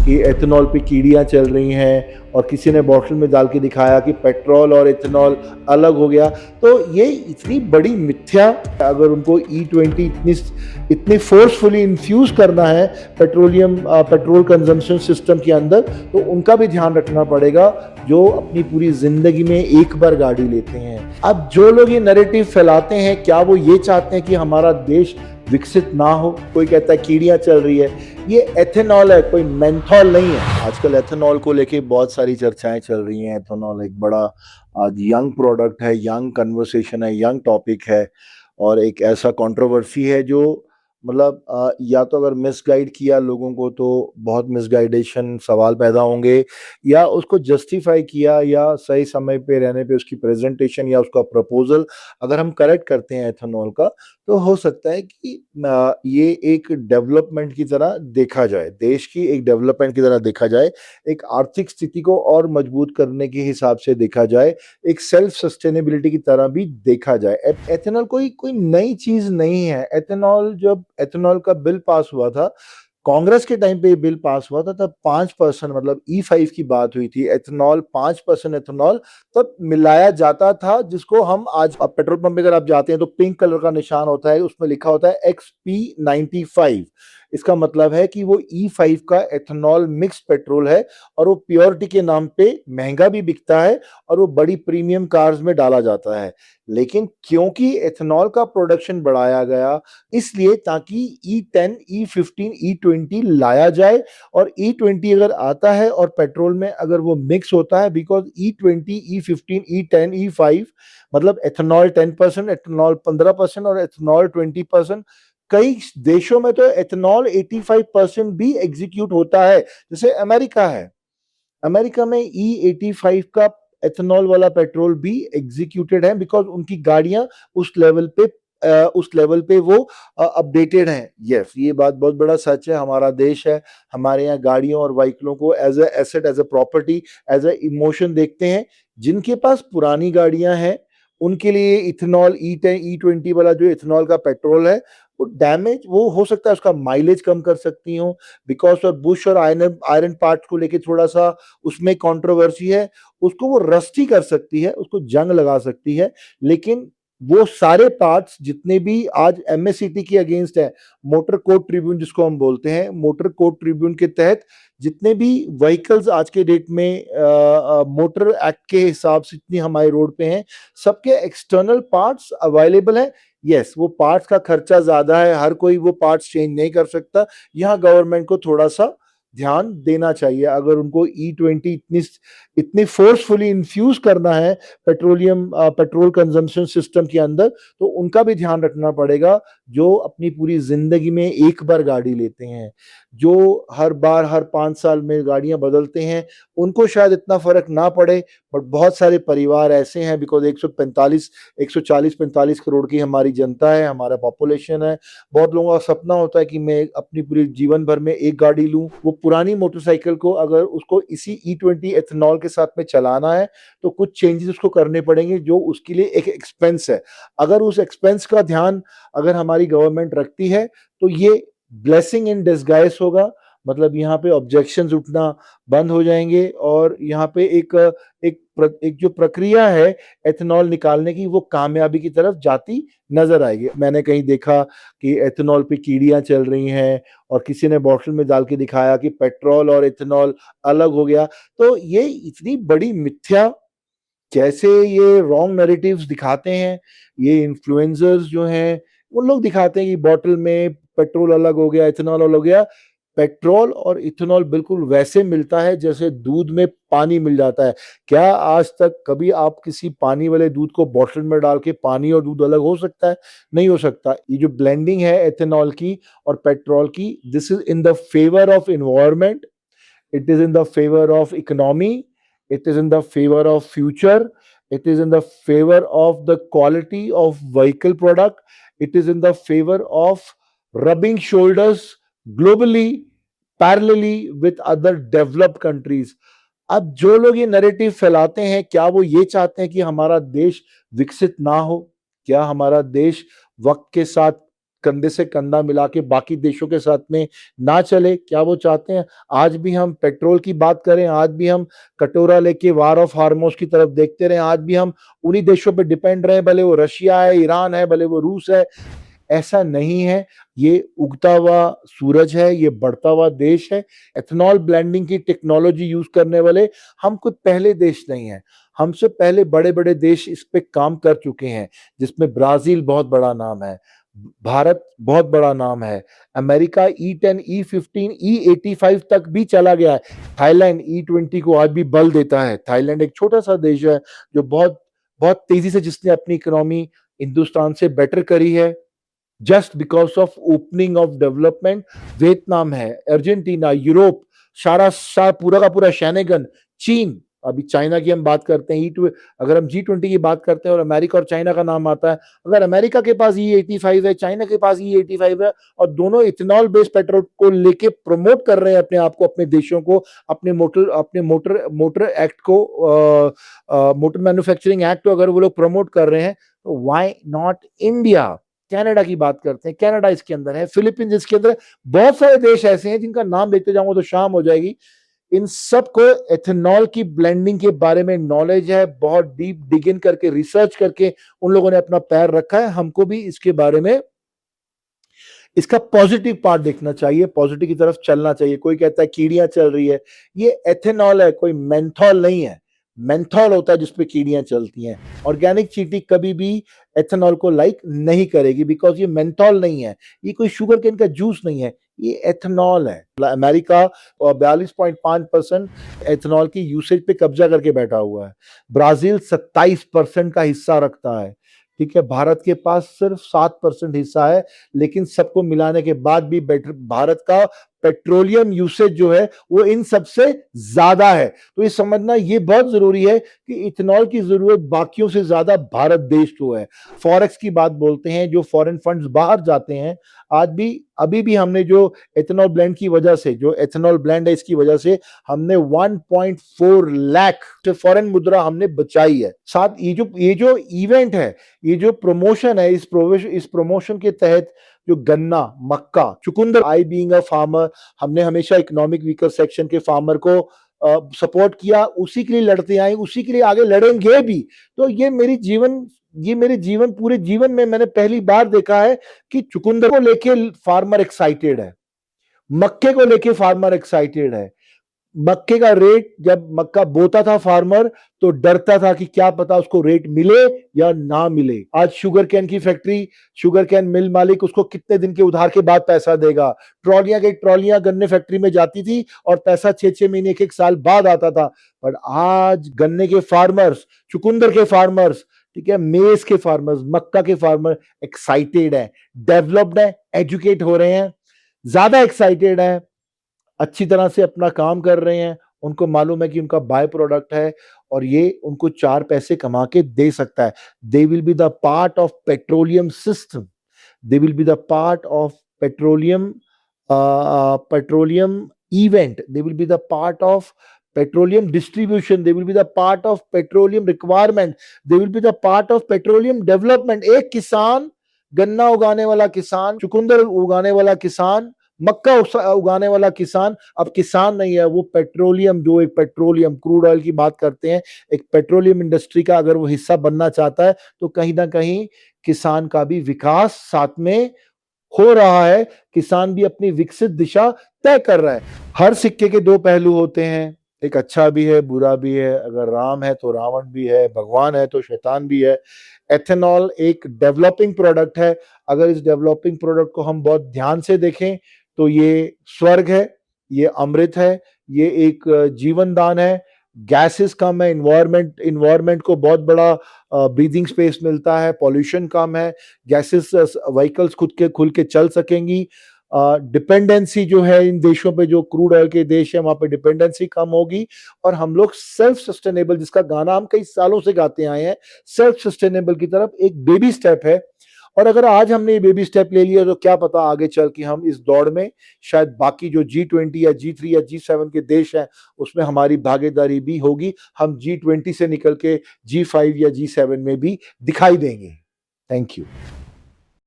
कि एथेनॉल पे कीड़ियाँ चल रही हैं और किसी ने बॉटल में डाल के दिखाया कि पेट्रोल और एथेनॉल अलग हो गया। तो ये इतनी बड़ी मिथ्या, अगर उनको E20 इतनी फोर्सफुली इन्फ्यूज करना है पेट्रोल कंजम्पशन सिस्टम के अंदर, तो उनका भी ध्यान रखना पड़ेगा जो अपनी पूरी जिंदगी में एक बार गाड़ी लेते हैं। अब जो लोग ये नैरेटिव फैलाते हैं, क्या वो ये चाहते हैं कि हमारा देश विकसित ना हो? कोई कहता है कीड़ियां चल रही है, ये एथेनॉल है, कोई मेंथॉल नहीं है। आजकल एथेनॉल को लेके बहुत सारी चर्चाएं चल रही हैं। एथेनॉल एक बड़ा आज यंग प्रोडक्ट है, यंग कन्वर्सेशन है, यंग टॉपिक है और एक ऐसा कंट्रोवर्सी है जो मतलब या तो अगर मिसगाइड किया लोगों को तो बहुत मिसगाइडेशन सवाल पैदा होंगे, या उसको जस्टिफाई किया या सही समय पे रहने पे उसकी प्रेजेंटेशन या उसका प्रपोजल अगर हम करेक्ट करते हैं एथेनॉल का, तो हो सकता है कि ये एक डेवलपमेंट की तरह देखा जाए, देश की एक डेवलपमेंट की तरह देखा जाए, एक आर्थिक स्थिति को और मजबूत करने के हिसाब से देखा जाए, एक सेल्फ सस्टेनेबिलिटी की तरह भी देखा जाए। एथेनॉल कोई कोई नई चीज नहीं है। जब एथेनॉल का बिल पास हुआ था, कांग्रेस के टाइम पे ये बिल पास हुआ था, तब 5% मतलब E5 की बात हुई थी। एथेनॉल 5% एथेनॉल तब मिलाया जाता था, जिसको हम आज अब पेट्रोल पंप पे अगर आप जाते हैं तो पिंक कलर का निशान होता है, उसमें लिखा होता है XP95। इसका मतलब है कि वो E5 का एथेनॉल मिक्स पेट्रोल है और वो प्योरिटी के नाम पे महंगा भी बिकता है और वो बड़ी प्रीमियम कार्स में डाला जाता है। लेकिन क्योंकि एथेनॉल का प्रोडक्शन बढ़ाया गया, इसलिए ताकि E10, E15, E20 लाया जाए, और E20 अगर आता है और पेट्रोल में अगर वो मिक्स होता है, because E20, E15, E10, E5 मतलब एथेनॉल 10%, एथेनॉल 15% और एथेनॉल 20%। कई देशों में तो एथेनॉल 85% भी एग्जीक्यूट होता है, जैसे अमेरिका है। अमेरिका में E85 का एथेनॉल वाला पेट्रोल भी एग्जीक्यूटेड है, बिकॉज उनकी गाड़ियां उस लेवल पे वो अपडेटेड हैं। यस, ये बात बहुत बड़ा सच है। हमारा देश है, हमारे यहाँ गाड़ियों और व्हीकलों को as a asset, as a property, as a emotion देखते हैं। जिनके पास पुरानी गाड़ियां हैं, उनके लिए इथेनॉल E10, E20 वाला जो इथेनॉल का पेट्रोल है, वो डैमेज, वो हो सकता है उसका माइलेज कम कर सकती हो, बिकॉज और बुश और आयरन आयरन पार्ट को लेके थोड़ा सा उसमें कंट्रोवर्सी है। उसको वो रस्टी कर सकती है, उसको जंग लगा सकती है। लेकिन वो सारे पार्ट्स जितने भी आज MSCT के अगेंस्ट है, मोटर कोड ट्रिब्यून जिसको हम बोलते हैं, मोटर कोड ट्रिब्यून के तहत जितने भी व्हीकल्स आज के डेट में मोटर एक्ट के हिसाब से जितनी हमारे रोड पे हैं, सबके एक्सटर्नल पार्ट्स अवेलेबल हैं। यस, वो पार्ट्स का खर्चा ज्यादा है, हर कोई वो पार्ट्स चेंज नहीं कर सकता। यहाँ गवर्नमेंट को थोड़ा सा ध्यान देना चाहिए। अगर उनको E20 इतनी फोर्सफुली इन्फ्यूज करना है पेट्रोल कंजम्पशन सिस्टम के अंदर, तो उनका भी ध्यान रखना पड़ेगा जो अपनी पूरी जिंदगी में एक बार गाड़ी लेते हैं, जो हर बार हर 5 साल में गाड़ियां बदलते हैं। उनको शायद इतना फर्क ना पड़े, बट बहुत सारे परिवार ऐसे हैं, बिकॉज 140-45 करोड़ की हमारी जनता है, हमारा पॉपुलेशन है। बहुत लोगों का सपना होता है कि मैं अपनी पूरी जीवन भर में एक गाड़ी लूं। वो पुरानी मोटरसाइकिल को अगर उसको इसी E20 एथेनॉल के साथ में चलाना है, तो कुछ चेंजेस उसको करने पड़ेंगे, जो उसके लिए एक एक्सपेंस है। अगर उस एक्सपेंस का ध्यान अगर हमारी गवर्नमेंट रखती है, तो ये ब्लेसिंग इन डिस्गाइज होगा। मतलब यहाँ पे ऑब्जेक्शंस उठना बंद हो जाएंगे, और यहाँ पे एक जो प्रक्रिया है एथेनॉल निकालने की, वो कामयाबी की तरफ जाती नजर आएगी। मैंने कहीं देखा कि एथेनॉल पे कीड़ियां चल रही हैं और किसी ने बॉटल में डाल के दिखाया कि पेट्रोल और एथेनॉल अलग हो गया। तो ये इतनी बड़ी मिथ्या, जैसे ये रॉन्ग नैरेटिव्स दिखाते हैं, ये इन्फ्लुएंसर्स जो हैं, उन लोग दिखाते हैं कि बॉटल में पेट्रोल अलग हो गया, इथेनॉल अलग हो गया। पेट्रोल और इथेनॉल बिल्कुल वैसे मिलता है जैसे दूध में पानी मिल जाता है। क्या आज तक कभी आप किसी पानी वाले दूध को बॉटल में डाल के पानी और दूध अलग हो सकता है? नहीं हो सकता। ये जो ब्लेंडिंग है एथेनॉल की और पेट्रोल की, this is in the favour of environment, it is in the favor of economy, it is in the favor of future, it is in the favor of the quality of vehicle product, it is in the favor of rubbing shoulders globally, parallelly with other developed countries। अब जो लोग ये narrative फैलाते हैं, क्या वो ये चाहते हैं कि हमारा देश विकसित ना हो? क्या हमारा देश वक्त के साथ कंधे से कंधा मिला के बाकी देशों के साथ में ना चले? क्या वो चाहते हैं आज भी हम पेट्रोल की बात करें, आज भी हम कटोरा लेके वार ऑफ हार्मोस की तरफ देखते रहें, आज भी हम उन्हीं देशों पे डिपेंड रहे, भले वो रशिया है, ईरान है, भले वो रूस है? ऐसा नहीं है। ये उगता हुआ सूरज है, ये बढ़ता हुआ देश है। एथेनॉल ब्लेंडिंग की टेक्नोलॉजी यूज़ करने वाले हम कोई पहले देश नहीं हैं। हमसे पहले बड़े-बड़े देश इस पे काम कर चुके हैं, जिसमें ब्राज़ील बहुत बड़ा नाम है, भारत बहुत बड़ा नाम है, अमेरिका E10, E15, E85 तक भी चला गया है। थाईलैंड E20 को आज भी बल देता है। थाईलैंड एक छोटा-सा देश है, जो बहुत बहुत तेज़ी से जिसने अपनी इकोनॉमी हिंदुस्तान से बेटर करी है। Just because of opening of development. Vietnam है, अर्जेंटीना, यूरोप, सारा पूरा का पूरा शैनेगन, चीन, अभी चाइना की हम बात करते हैं, अगर हम G20 की बात करते हैं और अमेरिका और चाइना का नाम आता है, अगर अमेरिका के पास E85 है, चाइना के पास E85 है, और दोनों इथेनॉल बेस्ड पेट्रोल को लेके प्रमोट कर रहे हैं अपने आप को, अपने देशों को, अपने मोटर एक्ट को, मोटर मैन्युफैक्चरिंग एक्ट को अगर वो लोग प्रमोट कर रहे हैं, तो व्हाई नॉट इंडिया? कनाडा की बात करते हैं, कनाडा इसके अंदर है, फिलीपींस इसके अंदर है, बहुत सारे देश ऐसे हैं जिनका नाम लेते जाऊंगा तो शाम हो जाएगी। इन सब को एथेनॉल की ब्लेंडिंग के बारे में नॉलेज है, बहुत डीप डिग इन करके रिसर्च करके उन लोगों ने अपना पैर रखा है। हमको भी इसके बारे में इसका पॉजिटिव पार्ट देखना चाहिए, पॉजिटिव की तरफ चलना चाहिए। कोई कहता है कीड़ियां चल रही है, ये एथेनॉल है, कोई मेंथॉल नहीं है। मेंथॉल होता है जिसपे कीड़ियां चलती हैं। ऑर्गेनिक चींटी कभी भी एथेनॉल को लाइक नहीं करेगी, बिकॉज ये मेंथॉल नहीं है, ये कोई शुगर केन का जूस नहीं है, ये एथेनॉल है। अमेरिका 42.5% एथेनॉल की यूसेज पे कब्जा करके बैठा हुआ है। ब्राजील 27% का हिस्सा रखता है, ठीक है। भारत के पास सिर्फ 7% हिस्सा है, लेकिन सबको मिलाने के बाद भी भारत का पेट्रोलियम यूसेज जो है वो इन सबसे ज्यादा है। तो ये समझना ये बहुत जरूरी है कि इथेनॉल की जरूरत बाकियों से ज्यादा भारत देश को है। फॉरेक्स की बात बोलते हैं, जो फॉरेन फंड्स बाहर जाते हैं, आज भी अभी भी हमने जो एथेनॉल ब्लेंड की वजह से, जो एथेनॉल ब्लेंड है इसकी वजह से हमने 1.4 लाख फॉरेन मुद्रा हमने बचाई है। साथ ये जो इवेंट है, ये जो प्रमोशन है, इस प्रमोशन के तहत जो गन्ना, मक्का, चुकंदर, आई बीइंग अ फार्मर, हमने हमेशा इकोनॉमिक वीकर सेक्शन के फार्मर को सपोर्ट किया, उसी के लिए लड़ते आए, उसी के लिए आगे लड़ेंगे भी। तो ये मेरे जीवन पूरे जीवन में मैंने पहली बार देखा है कि चुकंदर को लेके फार्मर एक्साइटेड है, मक्के को लेके फार्मर एक्साइटेड है। मक्के का रेट, जब मक्का बोता था फार्मर तो डरता था कि क्या पता उसको रेट मिले या ना मिले। आज शुगर कैन की फैक्ट्री, शुगर कैन मिल मालिक उसको कितने दिन के उधार के बाद पैसा देगा। ट्रॉलियां गन्ने फैक्ट्री में जाती थी और पैसा 6-6 महीने, 1-1 साल बाद आता था। पर आज गन्ने के फार्मर्स, चुकंदर के फार्मर्स, ठीक है, मेज के फार्मर्स, मक्का के फार्मर एक्साइटेड है, डेवलप्ड है, एजुकेट हो रहे हैं, ज्यादा एक्साइटेड है, अच्छी तरह से अपना काम कर रहे हैं। उनको मालूम है कि उनका बाय प्रोडक्ट है और ये उनको 4 पैसे कमा के दे सकता है। They will be the part of petroleum system, they will be the part of petroleum event, they will be the part of petroleum distribution, they will be the part of petroleum requirement, they will be the part of petroleum development। एक किसान, गन्ना उगाने वाला किसान, चुकंदर उगाने वाला किसान, मक्का उगाने वाला किसान अब किसान नहीं है, वो पेट्रोलियम, जो एक पेट्रोलियम क्रूड ऑयल की बात करते हैं, एक पेट्रोलियम इंडस्ट्री का अगर वो हिस्सा बनना चाहता है तो कहीं ना कहीं किसान का भी विकास साथ में हो रहा है। किसान भी अपनी विकसित दिशा तय कर रहा है। हर सिक्के के दो पहलू होते हैं, एक अच्छा भी है, बुरा भी है। अगर राम है तो रावण भी है, भगवान है तो शैतान भी है। एथेनॉल एक डेवलपिंग प्रोडक्ट है। अगर इस डेवलपिंग प्रोडक्ट को हम बहुत ध्यान से देखें तो ये स्वर्ग है, ये अमृत है, ये एक जीवन दान है। गैसेस कम है, इन्वायरमेंट को बहुत बड़ा ब्रीदिंग स्पेस मिलता है, पॉल्यूशन कम है, गैसेस, व्हीकल्स खुल के चल सकेंगी। डिपेंडेंसी जो है इन देशों पे, जो क्रूड ऑयल के देश है वहां पे डिपेंडेंसी कम होगी और हम लोग सेल्फ सस्टेनेबल, जिसका गाना हम कई सालों से गाते आए हैं, सेल्फ सस्टेनेबल की तरफ एक बेबी स्टेप है। और अगर आज हमने ये बेबी स्टेप ले लिया तो क्या पता आगे चल के हम इस दौड़ में शायद बाकी जो G20 या G3 या G7 के देश हैं उसमें हमारी भागीदारी भी होगी। हम G20 से निकल के G5 या G7 में भी दिखाई देंगे। Thank you.